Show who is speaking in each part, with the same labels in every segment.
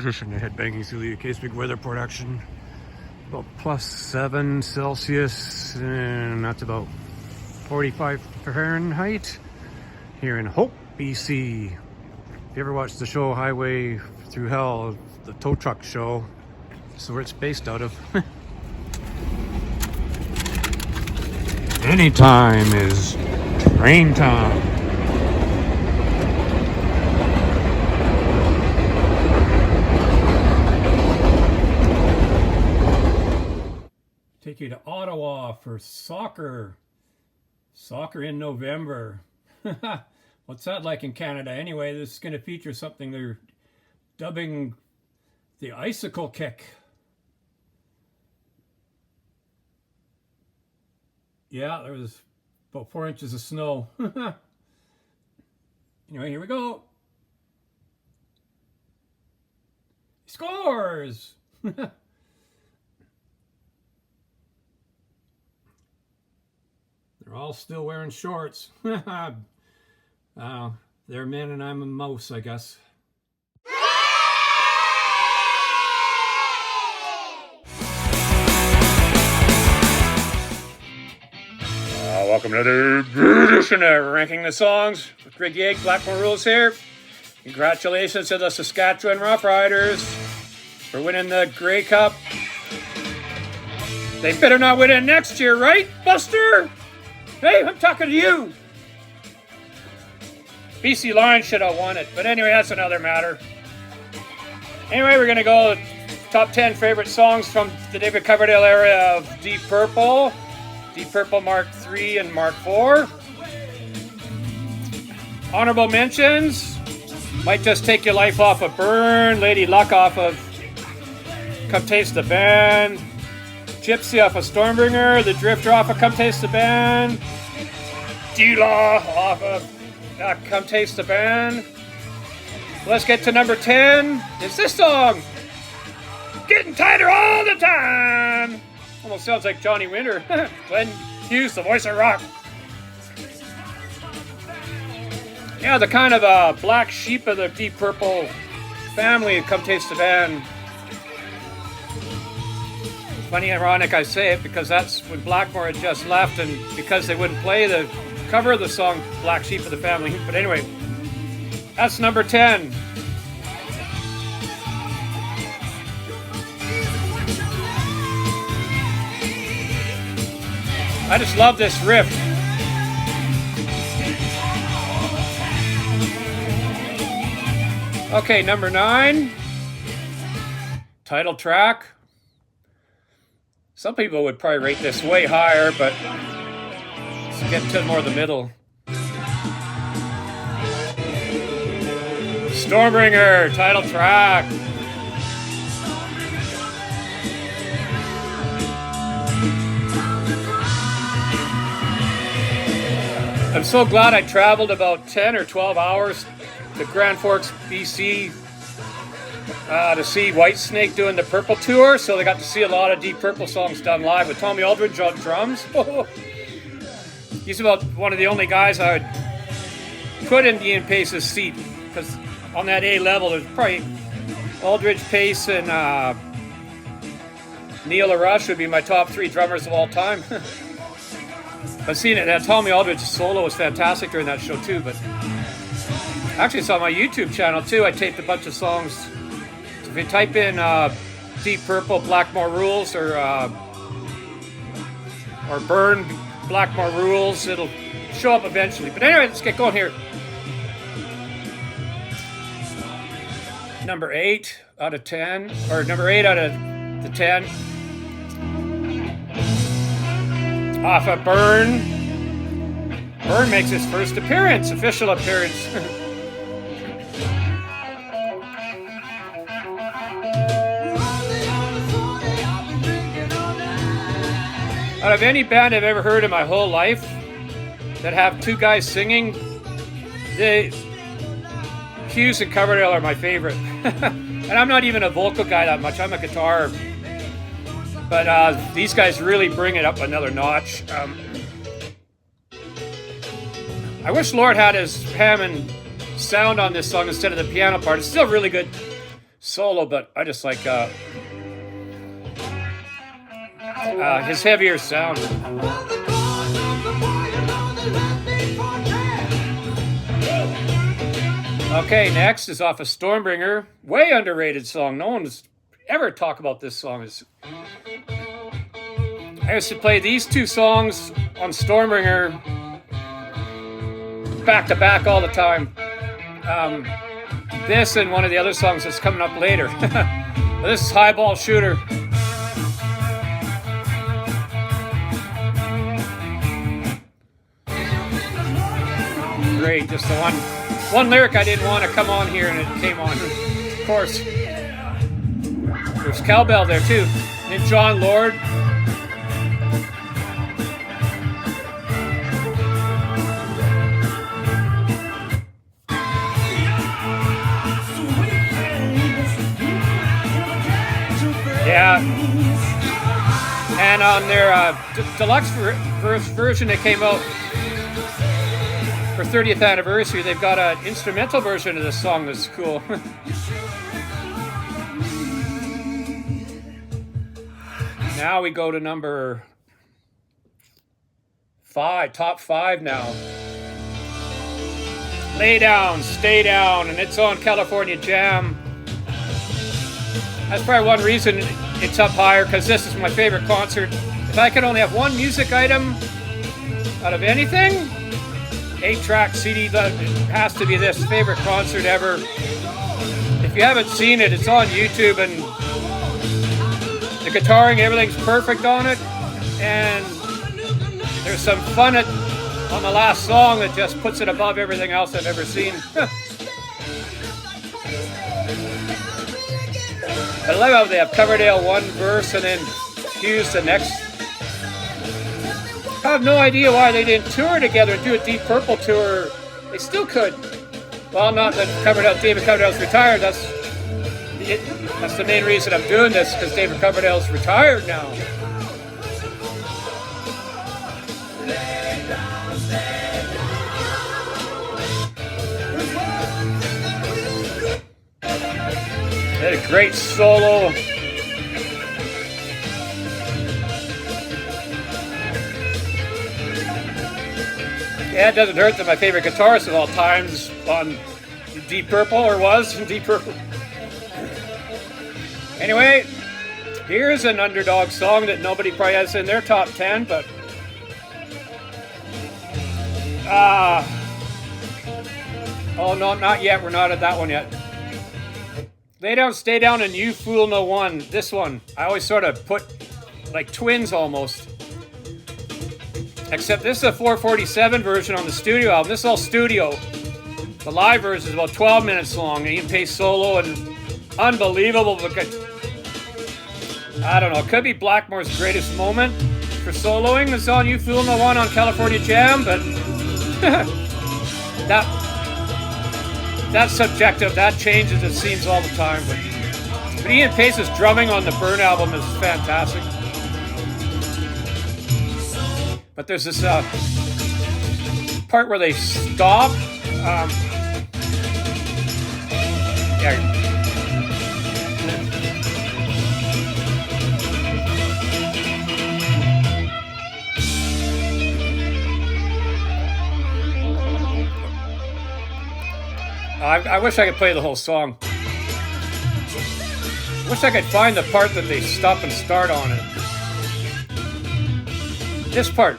Speaker 1: British and headbanging through the Case Big weather production. About +7 Celsius, and that's about 45 Fahrenheit here in Hope, BC. If you ever watched the show Highway Through Hell, the tow truck show, that's where it's based out of. Anytime is train time. Take you to Ottawa for soccer. Soccer in November. What's that like in Canada? Anyway, this is going to feature something they're dubbing the icicle kick. Yeah, there was about 4 inches of snow. Anyway, here we go. He scores! They're all still wearing shorts. They're men and I'm a mouse, I guess. Welcome to the edition of Ranking the Songs with Greg Yake, Blackmore Rules here. Congratulations to the Saskatchewan Roughriders for winning the Grey Cup. They better not win it next year, right, Buster? Hey, I'm talking to you. BC Lions should have won it, but anyway, that's another matter. Anyway, we're going to go top 10 favorite songs from the David Coverdale era of Deep Purple. Deep Purple Mark III and Mark IV. Honorable mentions. Might Just Take Your Life off of Burn. Lady Luck off of Come Taste the Band. Gypsy off of Stormbringer. The Drifter off of Come Taste the Band. D-Law off of Come Taste the Band. Let's get to number 10. It's this song. Getting Tighter All the Time. Almost sounds like Johnny Winter. Glenn Hughes, the voice of rock. Yeah, the kind of black sheep of the Deep Purple family. Come Taste the Band. Funny, ironic I say it, because that's when Blackmore had just left, and because they wouldn't play the cover of the song Black Sheep of the Family. But anyway, that's number 10. I just love this riff. Okay, number 9. Title track. Some people would probably rate this way higher, but let's get to more the middle. Stormbringer, title track. I'm so glad I traveled about 10 or 12 hours to Grand Forks, BC to see Whitesnake doing the Purple Tour, so they got to see a lot of Deep Purple songs done live with Tommy Aldridge on drums. He's about one of the only guys I would put in Ian Pace's seat, because on that A level there's probably Aldridge, Pace, and Neil LaRush would be my top 3 drummers of all time. I've seen it. Tommy Aldridge's solo was fantastic during that show too, but actually it's on my YouTube channel too. I taped a bunch of songs. So if you type in Deep Purple Blackmore Rules or Burn Blackmore Rules, it'll show up eventually. But anyway, let's get going here. Number 8 out of 10, or number 8 out of the 10. Off of Burn. Burn makes his first appearance, official appearance. Out of any band I've ever heard in my whole life that have 2 guys singing, Hughes and Coverdale are my favorite. And I'm not even a vocal guy that much, I'm a guitar. But these guys really bring it up another notch. I wish Lord had his Hammond sound on this song instead of the piano part. It's still really good. solo, but I just like his heavier sound. Okay, next is off of Stormbringer. Way underrated song. No one's ever talk about this song. I used to play these two songs on Stormbringer back to back all the time. This and one of the other songs that's coming up later. This is Highball Shooter. Great, just the one lyric I didn't want to come on here, and it came on. Of course. There's cowbell there too. And John Lord. Yeah. And on their deluxe version that came out for 30th anniversary, they've got an instrumental version of this song that's cool. Now we go to number 5, top 5 now. Lay Down, Stay Down, and it's on California Jam. That's probably one reason it's up higher, because this is my favorite concert. If I could only have one music item out of anything, 8-track CD, it has to be this. Favorite concert ever. If you haven't seen it, it's on YouTube, and the guitaring, everything's perfect on it, and there's some fun on the last song that just puts it above everything else I've ever seen. I love how they have Coverdale one verse and then Hughes the next. I have no idea why they didn't tour together and do a Deep Purple tour. They still could. Well, not that David Coverdale's retired. That's the main reason I'm doing this, because David Coverdale's retired now. They had a great solo. Yeah, it doesn't hurt that my favorite guitarist of all time is on Deep Purple, or was in Deep Purple. Anyway, here's an underdog song that nobody probably has in their top 10, but oh no, not yet. We're not at that one yet. Lay Down, Stay Down, and You Fool No One. This one, I always sort of put like twins almost. Except this is a 447 version on the studio album. This is all studio. The live version is about 12 minutes long. Ian Pace solo and unbelievable. I don't know. It could be Blackmore's greatest moment for soloing. It's on You Fool No One on California Jam, but that's subjective. That changes, it seems, all the time. But Ian Pace's drumming on the Burn album is fantastic. But there's this part where they stop. I wish I could play the whole song. I wish I could find the part that they stop and start on it. This part.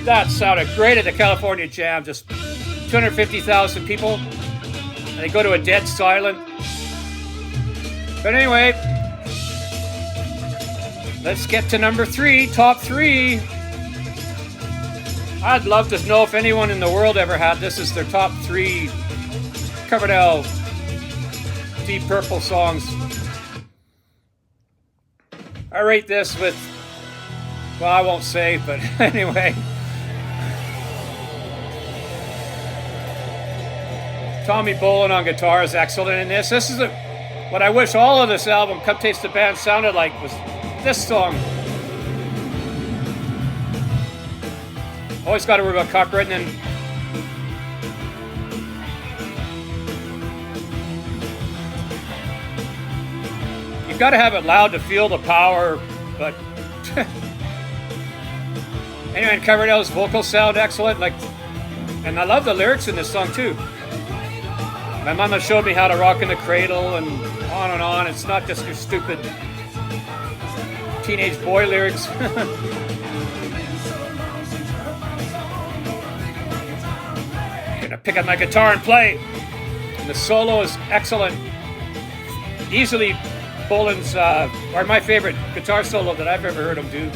Speaker 1: That sounded great at the California Jam. Just 250,000 people. And they go to a dead silent. But anyway, let's get to number 3, top 3. I'd love to know if anyone in the world ever had this as their top 3 Coverdale Deep Purple songs. I rate this with, well, I won't say, but anyway. Tommy Bolin on guitar is excellent in this. This is what I wish all of this album, Come Taste the Band, sounded like, was this song. Always got to worry about copyright, and then You've got to have it loud to feel the power, but anyway, and Coverdale's vocals sound excellent. And I love the lyrics in this song too. My mama showed me how to rock in the cradle and on and on. It's not just your stupid teenage boy lyrics. Gonna pick up my guitar and play. And the solo is excellent. Easily Boland's, or my favorite guitar solo that I've ever heard him do.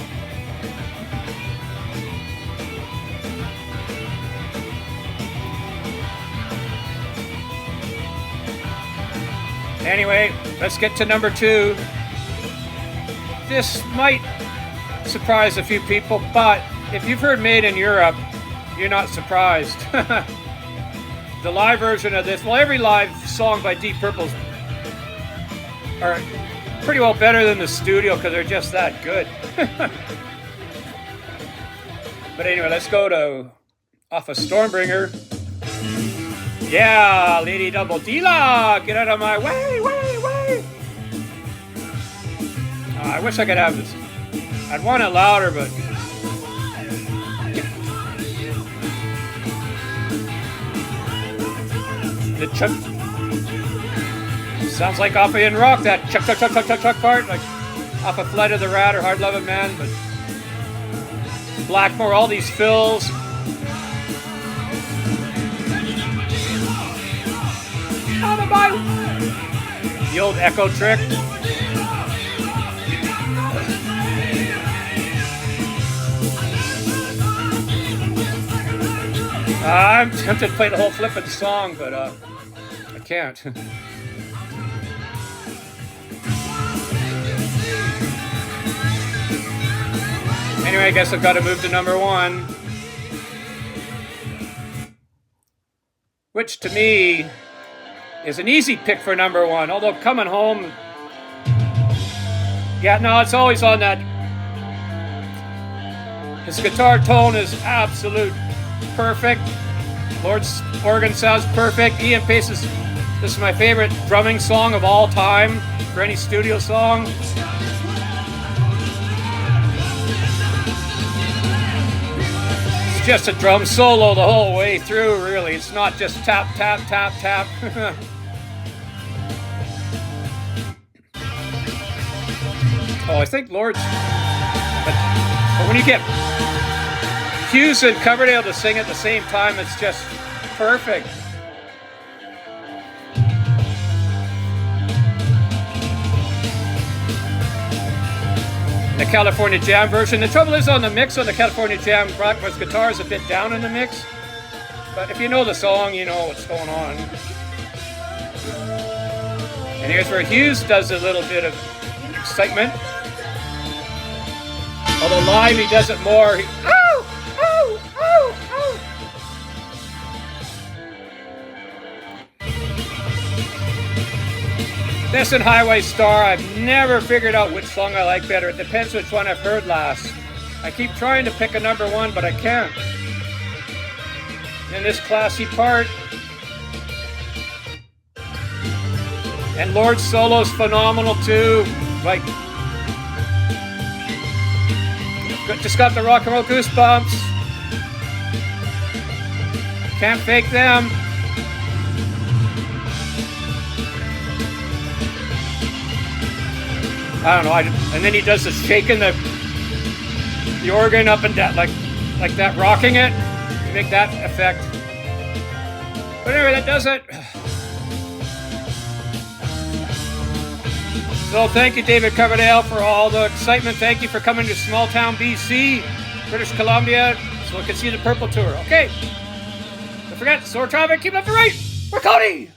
Speaker 1: Anyway, let's get to number 2. This might surprise a few people, but if you've heard Made in Europe, you're not surprised. The live version of this, well, every live song by Deep Purple are pretty well better than the studio because they're just that good. But anyway, let's go to off of Stormbringer. Yeah, Lady Double D-La, get out of my way, way. I wish I could have this. I'd want it louder, but the chuck sounds like off of In Rock, that chuck part, like off of Flight of the Rat or Hard Loving Man, but Blackmore, all these fills. The old echo trick. I'm tempted to play the whole flippin' song, but I can't. Anyway, I guess I've got to move to number 1. Which to me is an easy pick for number 1, although Coming Home, yeah, no, it's always on that. His guitar tone is absolute perfect. Lord's organ sounds perfect. Ian Pace's, this is my favorite drumming song of all time for any studio song. It's just a drum solo the whole way through, really. It's not just tap, tap, tap, tap. Oh, I think Lord's... But when you get Hughes and Coverdale to sing at the same time, it's just perfect. The California Jam version. The trouble is on the mix on the California Jam, Rockfest guitar is a bit down in the mix. But if you know the song, you know what's going on. And here's where Hughes does a little bit of excitement. Although live he does it more. This and Highway Star, I've never figured out which song I like better. It depends which one I've heard last. I keep trying to pick a number 1, but I can't. And this classy part. And Lord's solo's phenomenal too. Like, just got the rock and roll goosebumps. Can't fake them. I don't know. And then he does the shaking the organ up and down, like that, rocking it to make that effect. But anyway, that does it. So thank you, David Coverdale, for all the excitement. Thank you for coming to small town BC, British Columbia, so we can see the Purple Tour. Okay. Don't forget, Sword Traffic, keep left to right. We're Cody.